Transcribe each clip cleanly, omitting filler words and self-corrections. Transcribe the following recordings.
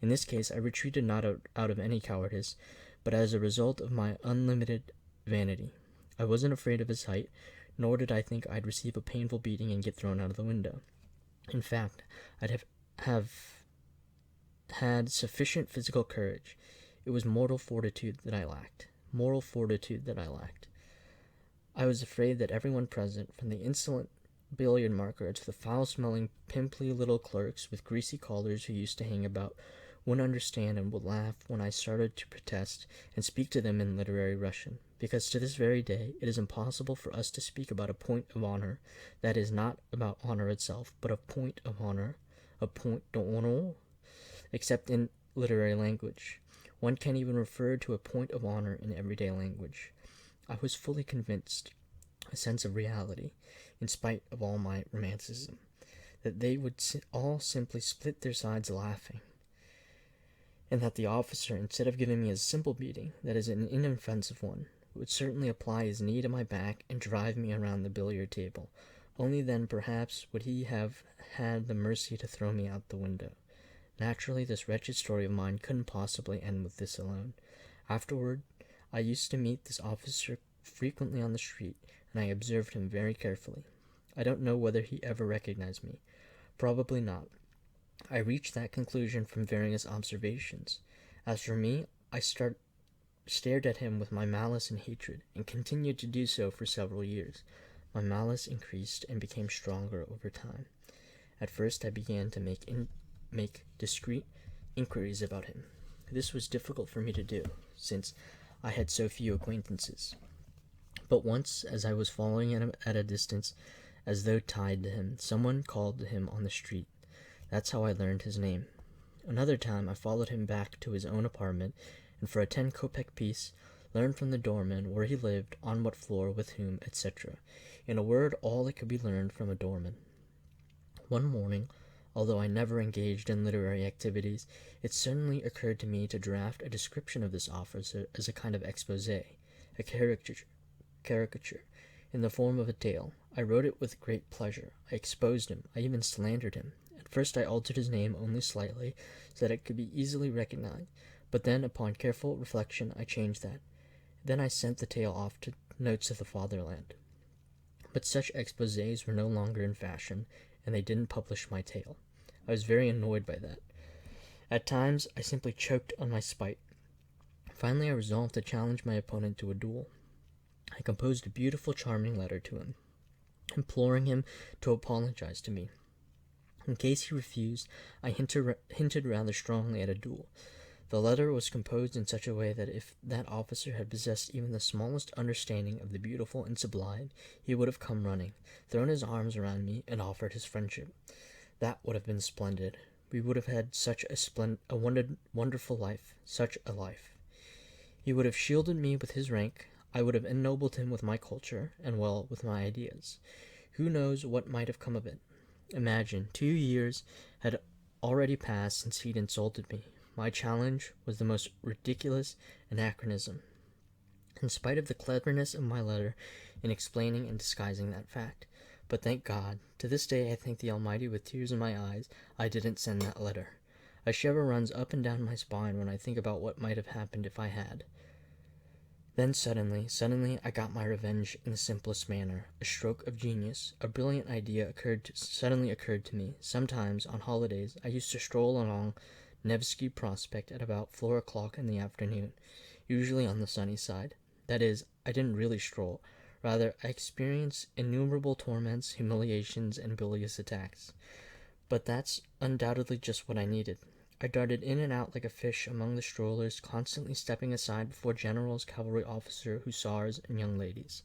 In this case, I retreated not out of any cowardice, but as a result of my unlimited vanity. I wasn't afraid of his height, nor did I think I'd receive a painful beating and get thrown out of the window. In fact, I'd have had sufficient physical courage. It was moral fortitude that I lacked. Moral fortitude that I lacked. I was afraid that everyone present, from the insolent billiard marker to the foul-smelling, pimply little clerks with greasy collars who used to hang about, wouldn't understand and would laugh when I started to protest and speak to them in literary Russian, because to this very day it is impossible for us to speak about a point of honor that is not about honor itself, but a point of honor, a point d'honneur, except in literary language. One can't even refer to a point of honor in everyday language. I was fully convinced, a sense of reality, in spite of all my romanticism, that they would all simply split their sides laughing, and that the officer, instead of giving me a simple beating, that is an inoffensive one, would certainly apply his knee to my back and drive me around the billiard table. Only then, perhaps, would he have had the mercy to throw me out the window. Naturally, this wretched story of mine couldn't possibly end with this alone. Afterward, I used to meet this officer frequently on the street, and I observed him very carefully. I don't know whether he ever recognized me. Probably not. I reached that conclusion from various observations. As for me, I stared at him with my malice and hatred, and continued to do so for several years. My malice increased and became stronger over time. At first I began to make discreet inquiries about him. This was difficult for me to do, since I had so few acquaintances. But once, as I was following him at a distance, as though tied to him, someone called to him on the street. That's how I learned his name. Another time I followed him back to his own apartment, and for a 10-kopeck piece, learned from the doorman where he lived, on what floor, with whom, etc. In a word, all that could be learned from a doorman. One morning, although I never engaged in literary activities, it suddenly occurred to me to draft a description of this officer as a kind of exposé, a caricature, in the form of a tale. I wrote it with great pleasure. I exposed him. I even slandered him. At first I altered his name only slightly, so that it could be easily recognized, but then, upon careful reflection, I changed that. Then I sent the tale off to Notes of the Fatherland. But such exposés were no longer in fashion, and they didn't publish my tale. I was very annoyed by that. At times, I simply choked on my spite. Finally, I resolved to challenge my opponent to a duel. I composed a beautiful, charming letter to him, imploring him to apologize to me. In case he refused, I hinted rather strongly at a duel. The letter was composed in such a way that if that officer had possessed even the smallest understanding of the beautiful and sublime, he would have come running, thrown his arms around me, and offered his friendship. That would have been splendid. We would have had such a wonderful life, such a life. He would have shielded me with his rank. I would have ennobled him with my culture, and, well, with my ideas. Who knows what might have come of it? Imagine, 2 years had already passed since he'd insulted me. My challenge was the most ridiculous anachronism, in spite of the cleverness of my letter in explaining and disguising that fact. But thank God, to this day I thank the Almighty with tears in my eyes, I didn't send that letter. A shiver runs up and down my spine when I think about what might have happened if I had. Then suddenly, I got my revenge in the simplest manner. A stroke of genius, a brilliant idea suddenly occurred to me. Sometimes, on holidays, I used to stroll along Nevsky Prospect at about 4 o'clock in the afternoon, usually on the sunny side. That is, I didn't really stroll. Rather, I experienced innumerable torments, humiliations, and bilious attacks. But that's undoubtedly just what I needed. I darted in and out like a fish among the strollers, constantly stepping aside before generals, cavalry officers, hussars, and young ladies.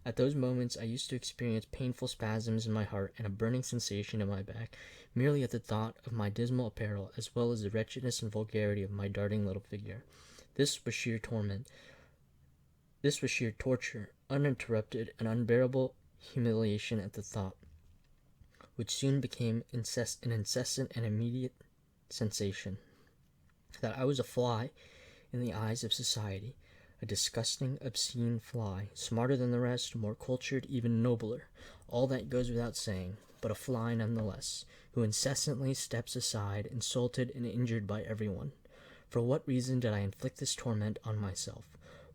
At those moments I used to experience painful spasms in my heart and a burning sensation in my back, merely at the thought of my dismal apparel, as well as the wretchedness and vulgarity of my darting little figure. This was sheer torture, uninterrupted and unbearable humiliation at the thought, which soon became an incessant and immediate sensation, that I was a fly in the eyes of society, a disgusting, obscene fly, smarter than the rest, more cultured, even nobler. All that goes without saying, but a fly nonetheless, who incessantly steps aside, insulted and injured by everyone. For what reason did I inflict this torment on myself?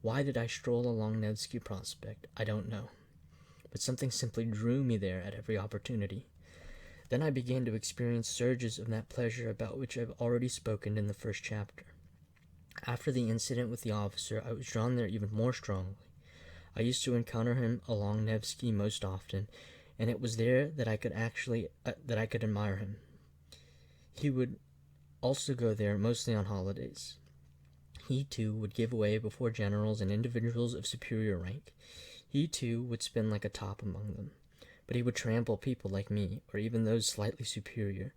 Why did I stroll along Nevsky Prospect? I don't know. But something simply drew me there at every opportunity. Then I began to experience surges of that pleasure about which I've already spoken in the first chapter. After the incident with the officer, I was drawn there even more strongly. I used to encounter him along Nevsky most often, and it was there that I could admire him. He would also go there mostly on holidays. He, too, would give way before generals and individuals of superior rank. He, too, would spin like a top among them. But he would trample people like me, or even those slightly superior.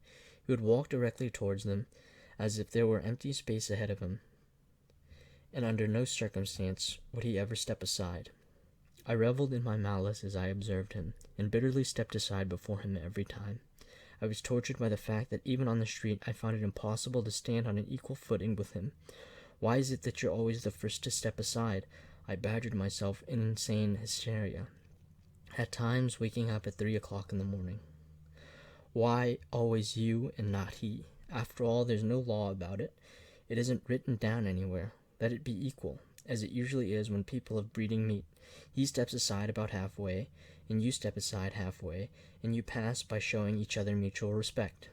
He would walk directly towards them, as if there were empty space ahead of him, and under no circumstance would he ever step aside. I reveled in my malice as I observed him, and bitterly stepped aside before him every time. I was tortured by the fact that even on the street I found it impossible to stand on an equal footing with him. Why is it that you're always the first to step aside? I badgered myself in insane hysteria, at times waking up at 3 o'clock in the morning. Why always you and not he? After all, there's no law about it. It isn't written down anywhere. Let it be equal, as it usually is when people of breeding meet. He steps aside about halfway, and you step aside halfway, and you pass by showing each other mutual respect.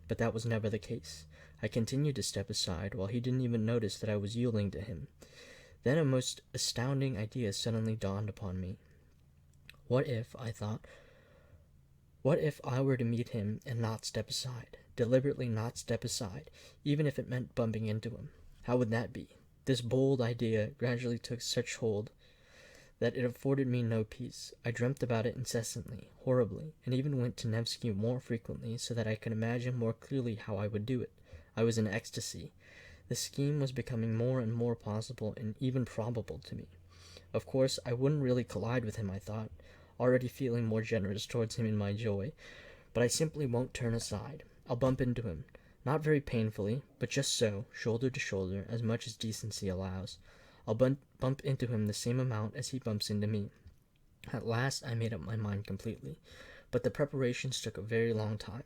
But that was never the case. I continued to step aside, while he didn't even notice that I was yielding to him. Then a most astounding idea suddenly dawned upon me. What if, I thought, what if I were to meet him and not step aside, deliberately not step aside, even if it meant bumping into him? How would that be? This bold idea gradually took such hold that it afforded me no peace. I dreamt about it incessantly, horribly, and even went to Nevsky more frequently so that I could imagine more clearly how I would do it. I was in ecstasy. The scheme was becoming more and more possible and even probable to me. Of course, I wouldn't really collide with him, I thought, already feeling more generous towards him in my joy, but I simply won't turn aside. I'll bump into him, not very painfully, but just so, shoulder to shoulder, as much as decency allows. I'll bump into him the same amount as he bumps into me. At last I made up my mind completely, but the preparations took a very long time.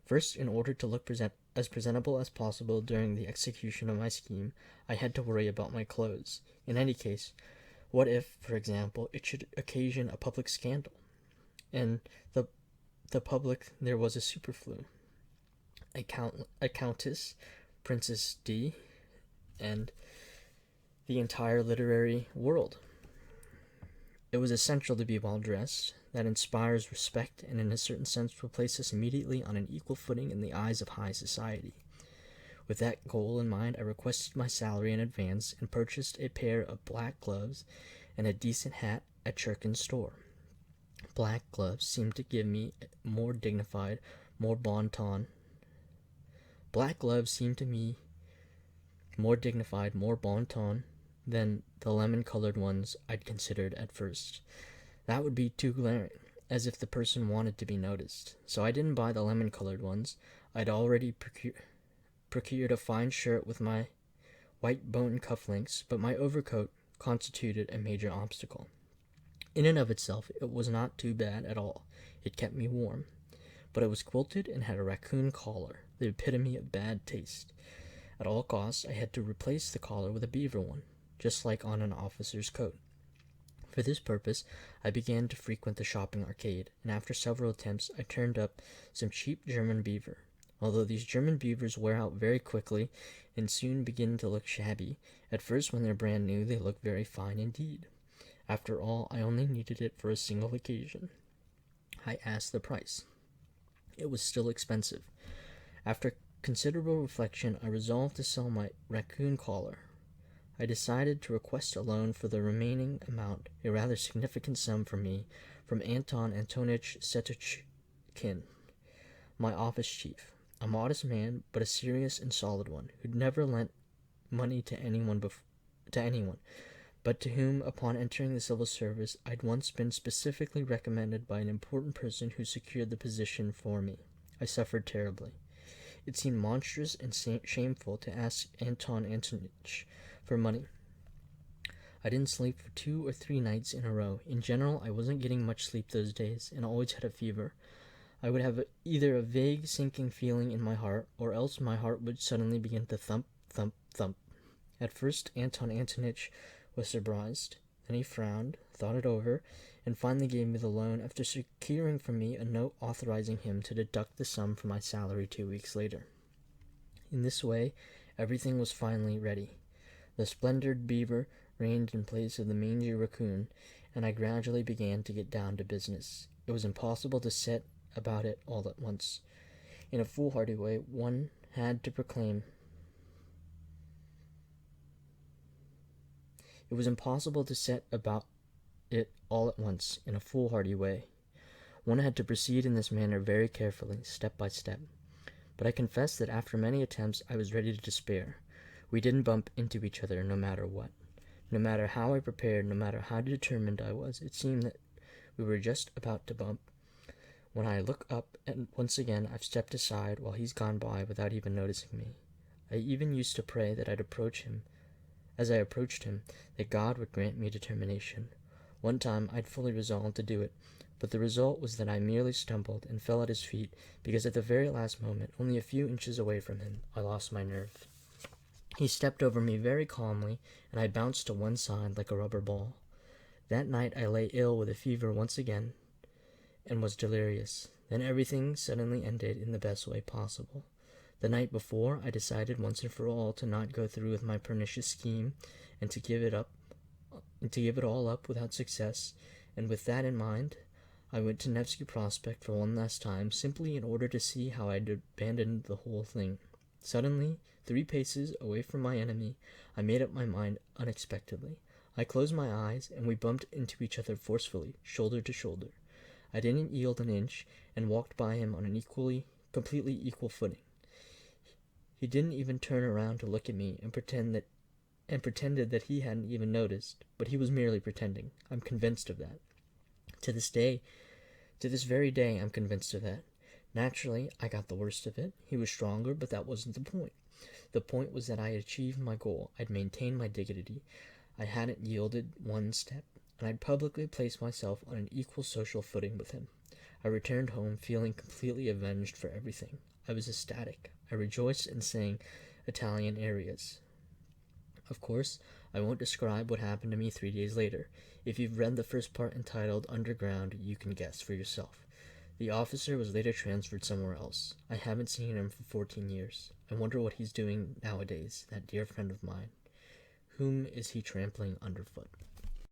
First, in order to look as presentable as possible during the execution of my scheme, I had to worry about my clothes. In any case, what if, for example, it should occasion a public scandal? And the public there was a superflu, a countess, Princess D, and the entire literary world. It was essential to be well dressed. That inspires respect, and in a certain sense will place us immediately on an equal footing in the eyes of high society. With that goal in mind, I requested my salary in advance and purchased a pair of black gloves and a decent hat at Churkin's store. Black gloves seemed to give me more dignified, more bon ton. Black gloves seemed to me more dignified, more bon ton than the lemon-colored ones I'd considered at first. That would be too glaring, as if the person wanted to be noticed. So I didn't buy the lemon-colored ones. I'd already procured a fine shirt with my white bone cufflinks, but my overcoat constituted a major obstacle. In and of itself, it was not too bad at all. It kept me warm. But it was quilted and had a raccoon collar, the epitome of bad taste. At all costs, I had to replace the collar with a beaver one, just like on an officer's coat. For this purpose, I began to frequent the shopping arcade, and after several attempts, I turned up some cheap German beaver. Although these German beavers wear out very quickly and soon begin to look shabby, at first when they're brand new, they look very fine indeed. After all, I only needed it for a single occasion. I asked the price. It was still expensive. After considerable reflection, I resolved to sell my raccoon collar. I decided to request a loan for the remaining amount, a rather significant sum for me, from Anton Antonich Setuchkin, my office chief, a modest man, but a serious and solid one, who'd never lent money to anyone, but to whom, upon entering the civil service, I'd once been specifically recommended by an important person who secured the position for me. I suffered terribly. It seemed monstrous and shameful to ask Anton Antonich for money. I didn't sleep for 2 or 3 nights in a row. In general, I wasn't getting much sleep those days, and always had a fever. I would have either a vague sinking feeling in my heart, or else my heart would suddenly begin to thump, thump, thump. At first Anton Antonitch was surprised. Then he frowned, thought it over, and finally gave me the loan after securing from me a note authorizing him to deduct the sum from my salary 2 weeks later. In this way, everything was finally ready. The splendid beaver reigned in place of the mangy raccoon, and I gradually began to get down to business. It was impossible to set about it all at once. In a foolhardy way, one had to proclaim It was impossible to set about it all at once in a foolhardy way. One had to proceed in this manner very carefully, step by step. But I confess that after many attempts I was ready to despair. We didn't bump into each other no matter what. No matter how I prepared, no matter how determined I was, it seemed that we were just about to bump. When I look up, and once again I've stepped aside while he's gone by without even noticing me. I even used to pray that I'd approach him. As I approached him, that God would grant me determination. One time I'd fully resolved to do it, but the result was that I merely stumbled and fell at his feet because at the very last moment, only a few inches away from him, I lost my nerve. He stepped over me very calmly, and I bounced to one side like a rubber ball. That night I lay ill with a fever once again, and was delirious. Then everything suddenly ended in the best way possible. The night before, I decided once and for all to not go through with my pernicious scheme, and to give it all up without success, and with that in mind, I went to Nevsky Prospect for one last time, simply in order to see how I'd abandoned the whole thing. Suddenly, 3 paces away from my enemy, I made up my mind unexpectedly. I closed my eyes, and we bumped into each other forcefully, shoulder to shoulder. I didn't yield an inch, and walked by him on an completely equal footing. He didn't even turn around to look at me and pretended that he hadn't even noticed, but he was merely pretending. I'm convinced of that. To this very day, I'm convinced of that. Naturally, I got the worst of it. He was stronger, but that wasn't the point. The point was that I had achieved my goal. I'd maintained my dignity. I hadn't yielded one step, and I'd publicly placed myself on an equal social footing with him. I returned home feeling completely avenged for everything. I was ecstatic. I rejoiced and sang Italian arias. Of course, I won't describe what happened to me 3 days later. If you've read the first part entitled Underground, you can guess for yourself. The officer was later transferred somewhere else. I haven't seen him for 14 years. I wonder what he's doing nowadays, that dear friend of mine. Whom is he trampling underfoot?